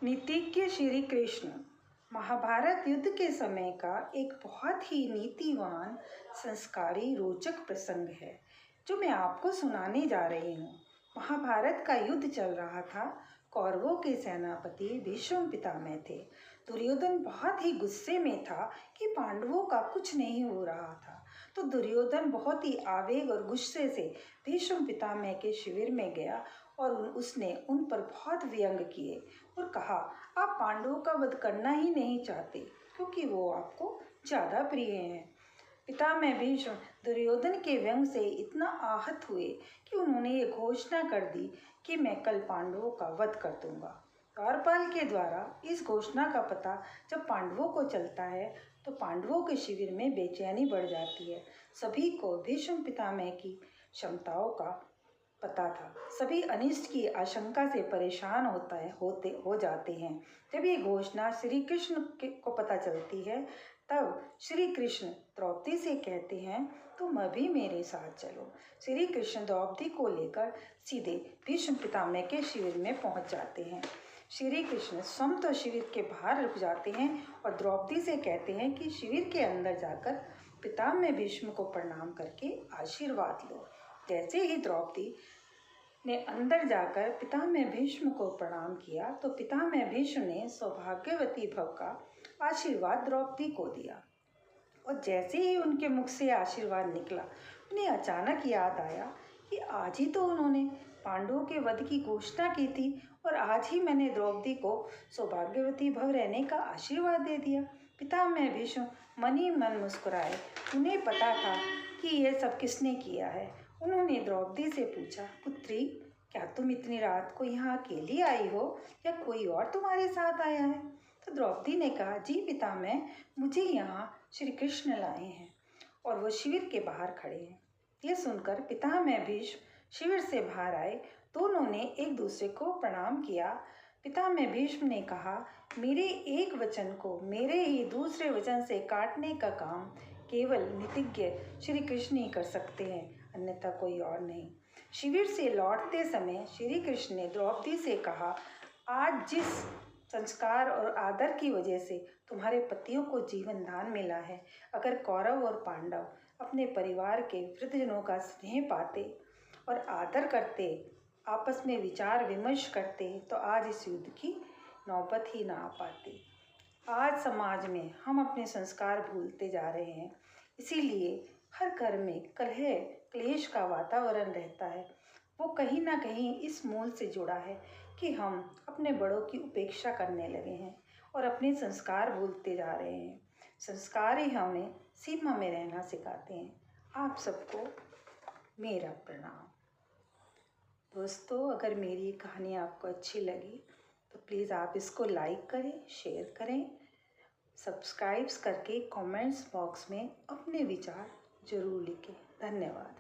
नीतिज्ञ श्री कृष्ण महाभारत युद्ध के समय का एक बहुत ही नीतिवान, संस्कारी, रोचक प्रसंग है जो मैं आपको सुनाने जा रही हूँ। महाभारत का युद्ध चल रहा था। कौरवों के सेनापति भीष्म पितामह थे। दुर्योधन बहुत ही गुस्से में था कि पांडवों का कुछ नहीं हो रहा था। तो दुर्योधन बहुत ही आवेग और गुस्से से भीष्म पितामह के शिविर में गया और उसने उन पर बहुत व्यंग किए और कहा, आप पांडवों का वध करना ही नहीं चाहते क्योंकि वो आपको ज़्यादा प्रिय हैं। पितामह भीष्म दुर्योधन के व्यंग से इतना आहत हुए कि उन्होंने ये घोषणा कर दी कि मैं कल पांडवों का वध कर दूंगा। द्वारपाल के द्वारा इस घोषणा का पता जब पांडवों को चलता है तो पांडवों के शिविर में बेचैनी बढ़ जाती है। सभी को भीष्म पितामह की क्षमताओं का पता था। सभी अनिष्ट की आशंका से परेशान हो जाते हैं। जब ये घोषणा श्री कृष्ण को पता चलती है तब श्री कृष्ण द्रौपदी से कहते हैं, तुम अभी मेरे साथ चलो। श्री कृष्ण द्रौपदी को लेकर सीधे भीष्म पितामह के शिविर में पहुंच जाते हैं। श्री कृष्ण स्वयं तो शिविर के बाहर रुक जाते हैं और द्रौपदी से कहते हैं कि शिविर के अंदर जाकर पितामह भीष्म को प्रणाम करके आशीर्वाद लो। जैसे ही द्रौपदी ने अंदर जाकर पितामह भीष्म को प्रणाम किया तो पितामह भीष्म ने सौभाग्यवती भव का आशीर्वाद द्रौपदी को दिया और जैसे ही उनके मुख से आशीर्वाद निकला उन्हें अचानक याद आया कि आज ही तो उन्होंने पांडवों के वध की घोषणा की थी और आज ही मैंने द्रौपदी को सौभाग्यवती भव रहने का आशीर्वाद दे दिया। पितामह भीष्म मन ही मन मुस्कुराए। उन्हें पता था कि यह सब किसने किया है। उन्होंने द्रौपदी से पूछा, पुत्री, क्या तुम इतनी रात को यहाँ अकेली आई हो या कोई और तुम्हारे साथ आया है? तो द्रौपदी ने कहा, जी पितामह, मुझे यहाँ श्री कृष्ण लाए हैं और वो शिविर के बाहर खड़े हैं। यह सुनकर पितामह भीष्म शिविर से बाहर आए। दोनों ने एक दूसरे को प्रणाम किया। पितामह भीष्म ने कहा, मेरे एक वचन को मेरे ही दूसरे वचन से काटने का काम केवल नीतिज्ञ श्री कृष्ण ही कर सकते हैं, अन्यथा कोई और नहीं। शिविर से लौटते समय श्री कृष्ण ने द्रौपदी से कहा, आज जिस संस्कार और आदर की वजह से तुम्हारे पतियों को जीवन दान मिला है, अगर कौरव और पांडव अपने परिवार के वृद्धजनों का स्नेह पाते और आदर करते, आपस में विचार विमर्श करते तो आज इस युद्ध की नौबत ही ना आ पाती। आज समाज में हम अपने संस्कार भूलते जा रहे हैं, इसीलिए हर घर में कलह क्लेश का वातावरण रहता है। वो कहीं ना कहीं इस मूल से जुड़ा है कि हम अपने बड़ों की उपेक्षा करने लगे हैं और अपने संस्कार भूलते जा रहे हैं। संस्कार ही हमें सीमा में रहना सिखाते हैं। आप सबको मेरा प्रणाम। दोस्तों, अगर मेरी कहानी आपको अच्छी लगी तो प्लीज़ आप इसको लाइक करें, शेयर करें, सब्सक्राइब करके कमेंट्स बॉक्स में अपने विचार ज़रूर लिखें। धन्यवाद।